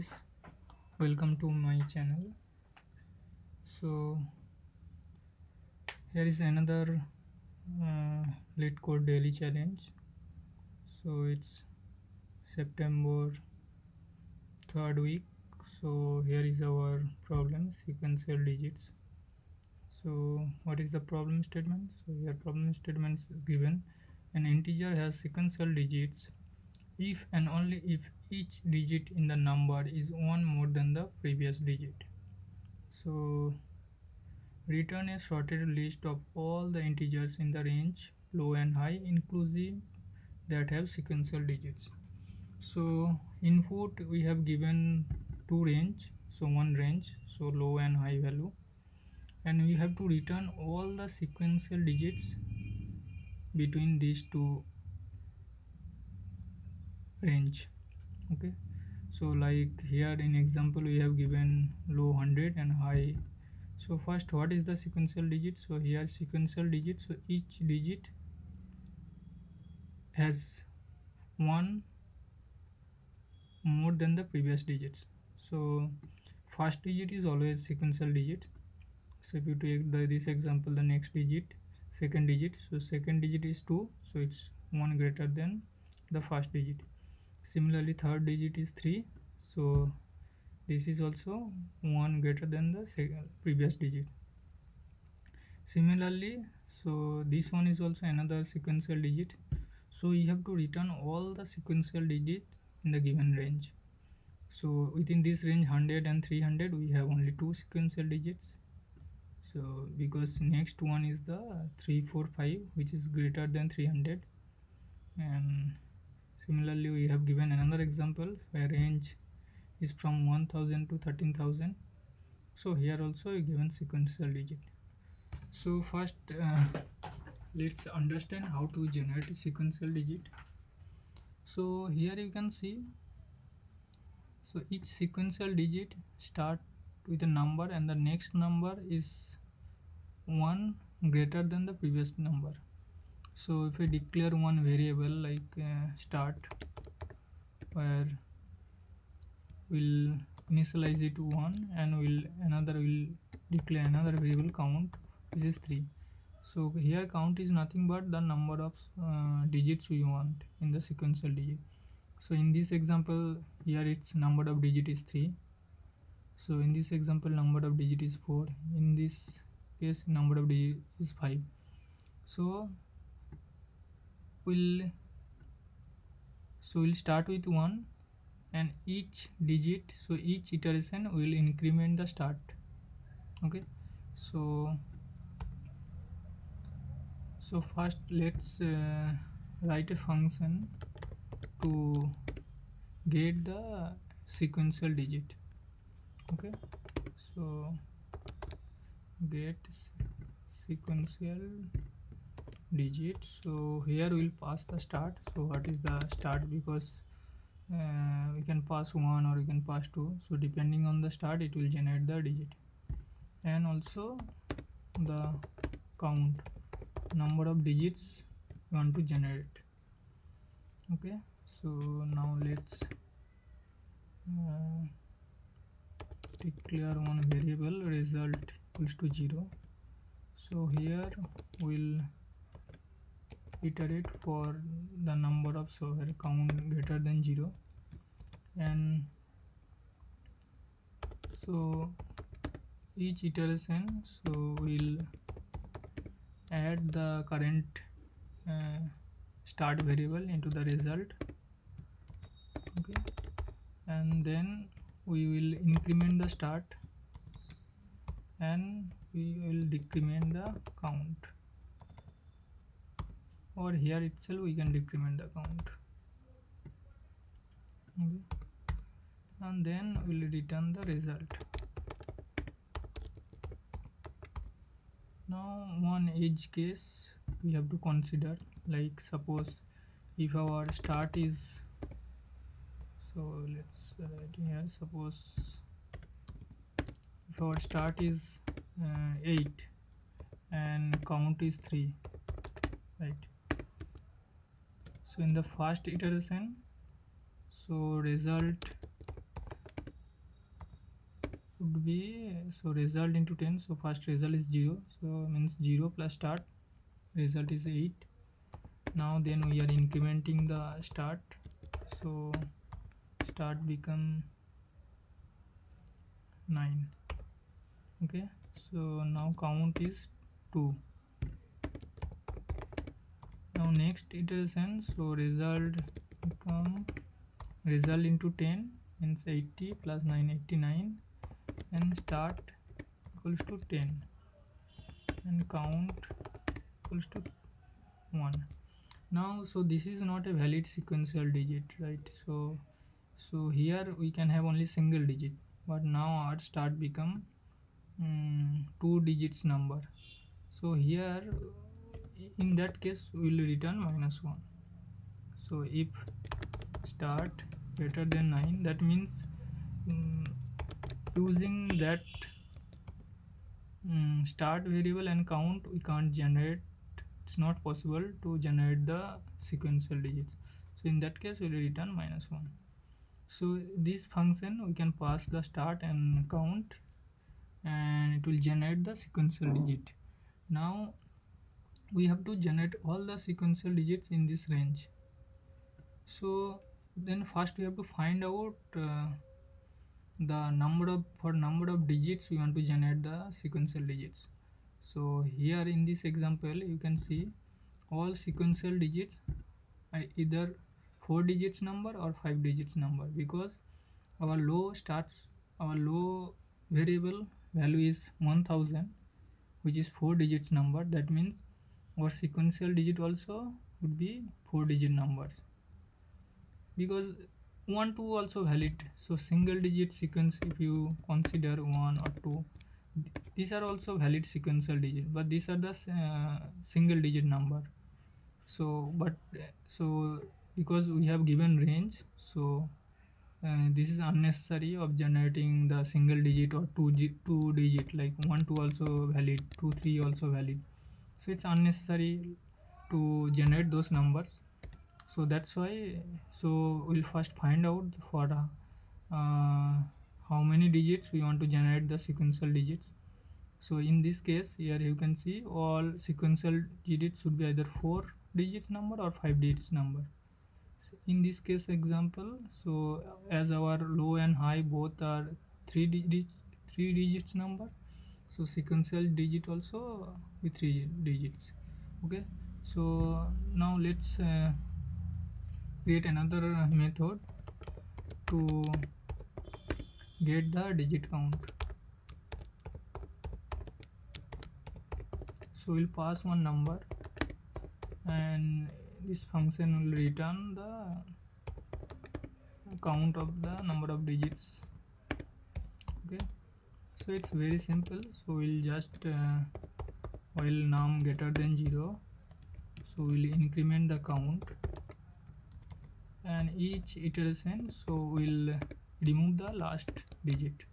guys, welcome to my channel. So here is another Leet Code daily challenge. So it's September 3rd week. So here is our problem, sequential digits. So what is the problem statement? So here problem statement is given: an integer has sequential digits if and only if each digit in the number is one more than the previous digit. So return a sorted list of all the integers in the range low and high inclusive that have sequential digits. So input we have given two range, so one range, so low and high value, and we have to return all the sequential digits between these two range. Okay, so like here in example we have given low 100 and high. So first, what is the sequential digit? So here sequential digit, so each digit has one more than the previous digits. So first digit is always sequential digit. So if you take this example, the next digit, second digit, so second digit is 2, so it's 1 greater than the first digit. Similarly third digit is 3, so this is also 1 greater than the previous digit. Similarly, so this one is also another sequential digit, so you have to return all the sequential digits in the given range. So within this range 100 and 300 we have only two sequential digits, so because next one is the 345 which is greater than 300. And similarly we have given another example where range is from 1000 to 13000, so here also we given sequential digit. So first let's understand how to generate a sequential digit. So here you can see, so each sequential digit start with a number and the next number is 1 greater than the previous number. So if I declare one variable like start, where we'll initialize it 1 and will declare another variable count, this is 3. So here count is nothing but the number of digits we want in the sequential digit. So in this example here its number of digit is 3, so in this example number of digit is 4, in this case number of digit is 5. So we'll start with 1 and each digit, so each iteration will increment the start. Okay, so first let's write a function to get the sequential digit. Okay, so get sequential digit, so here we'll pass the start. So what is the start? Because we can pass 1 or we can pass 2, so depending on the start it will generate the digit. And also the count, number of digits you want to generate. Okay, so now let's declare one variable result equals to 0. So here we'll iterate for the number of, so here count greater than 0, and so each iteration, so we'll add the current start variable into the result. Okay, and then we will increment the start and we will decrement the count, or here itself we can decrement the count. Okay, and then we'll return the result. Now one edge case we have to consider, like suppose if our start is, so let's write here, suppose if our start is 8 and count is 3, right? So in the first iteration, so result should be, so result into 10, so first result is 0, so means 0 plus start result is 8. Now then we are incrementing the start, so start become 9. Okay, so now count is 2. Now next iteration, so result become result into 10 means 80 plus 9 89, and start equals to 10 and count equals to 1. Now so this is not a valid sequential digit, right? So here we can have only single digit, but now our start become 2 digits number. So here in that case we will return -1. So if start greater than 9, that means using that start variable and count we can't generate, it's not possible to generate the sequential digits. So in that case we will return -1. So this function we can pass the start and count and it will generate the sequential digit. Now we have to generate all the sequential digits in this range. So then first we have to find out the number of digits we want to generate the sequential digits. So here in this example you can see all sequential digits are either 4 digits number or 5 digits number, because our low variable value is 1000, which is 4 digits number. That means our sequential digit also would be 4 digit numbers, because 1 2 also valid. So single digit sequence, if you consider 1 or 2, these are also valid sequential digit, but these are the single digit number. So because we have given range, so this is unnecessary of generating the single digit or two digit, like 1 2 also valid, 2 3 also valid. So it's unnecessary to generate those numbers. So that's why, so we'll first find out for how many digits we want to generate the sequential digits. So in this case here you can see all sequential digits should be either 4 digits number or 5 digits number. So in this case example, so as our low and high both are 3 digits number, so sequential digit also with 3 digits. Okay, so now let's create another method to get the digit count. So we'll pass one number and this function will return the count of the number of digits. Okay, so it's very simple. So we'll just while num greater than 0, so we'll increment the count, and each iteration so we'll remove the last digit.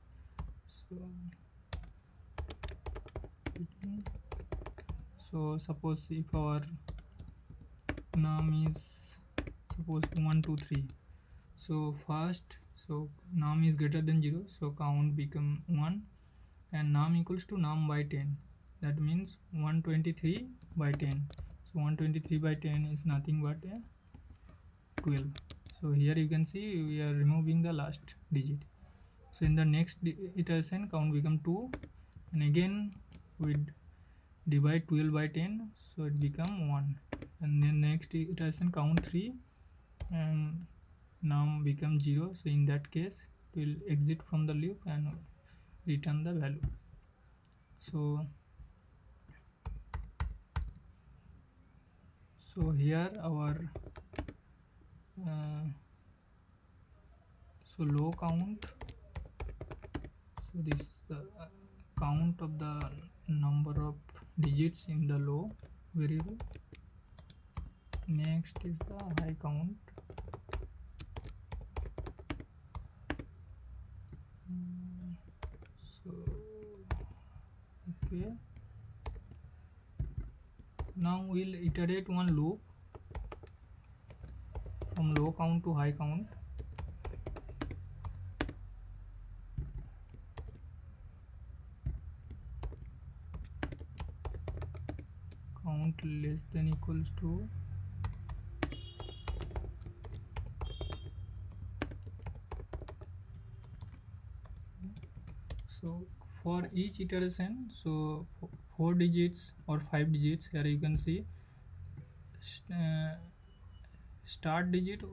So suppose if our num is suppose 1 2 3, so first, so num is greater than 0, so count become 1, and num equals to num by 10, that means 123 by 10. So 123 by 10 is nothing but 12. So here you can see we are removing the last digit. So in the next iteration count become 2, and again we divide 12 by 10, so it become 1, and then next iteration count 3 and num become 0. So in that case it will exit from the loop and return the value. So here our so low count, so this is the count of the number of digits in the low variable. Next is the high count. So okay, now we'll iterate one loop from low count to high count. count less than equals to so for each iteration, so 4 digits or 5 digits, here you can see uh, start digit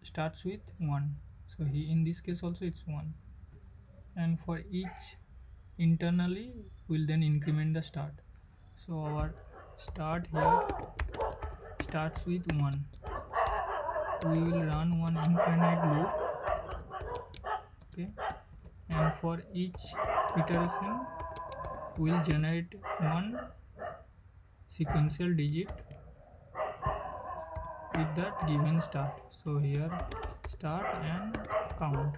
starts with 1, so in this case also it's 1, and for each internally we'll then increment the start. So our start here starts with 1. We will run one infinite loop, okay, and for each iteration we'll generate one sequential digit with that given start. So here start and count.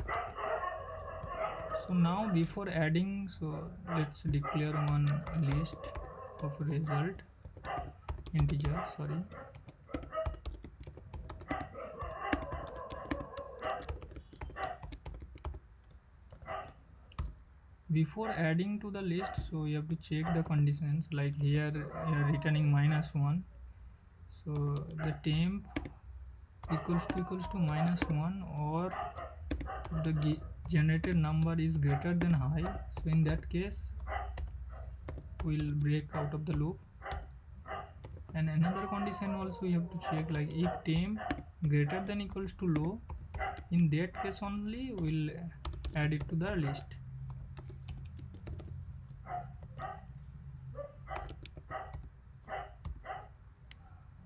So now before adding, so let's declare one list of result integer, sorry. Before adding to the list, so you have to check the conditions, like here you are returning -1, so the temp equals to -1, or the generated number is greater than high, so in that case we'll break out of the loop. And another condition also you have to check, like if temp greater than equals to low, in that case only we'll add it to the list.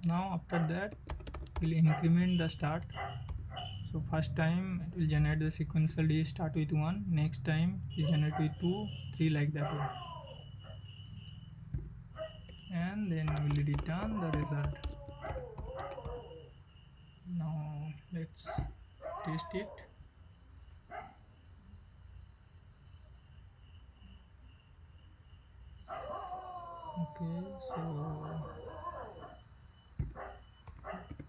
Now after that we'll increment the start. So first time it will generate the sequential digit start with 1, next time it generate with 2, 3, like that way, and then we'll return the result. Now let's test it. Okay, so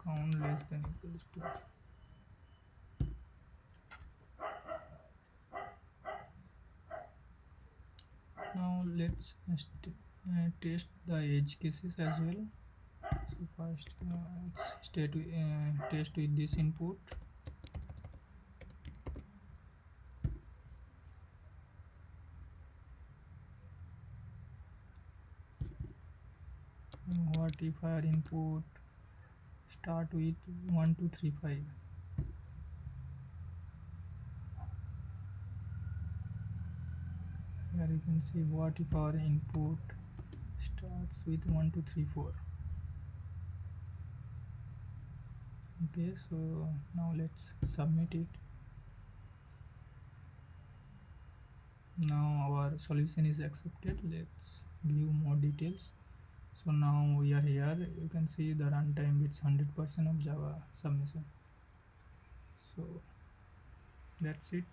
count less than equals to, now let's test the edge cases as well. So first let's test with this input. What if our input start with 1 2 3 5? Here you can see what if our input starts with 1 2 3 4. Okay, so now let's submit it. Now our solution is accepted. Let's view more details. So now we are here, you can see the runtime it's 100% of Java submission. So that's it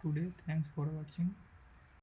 today. Thanks for watching.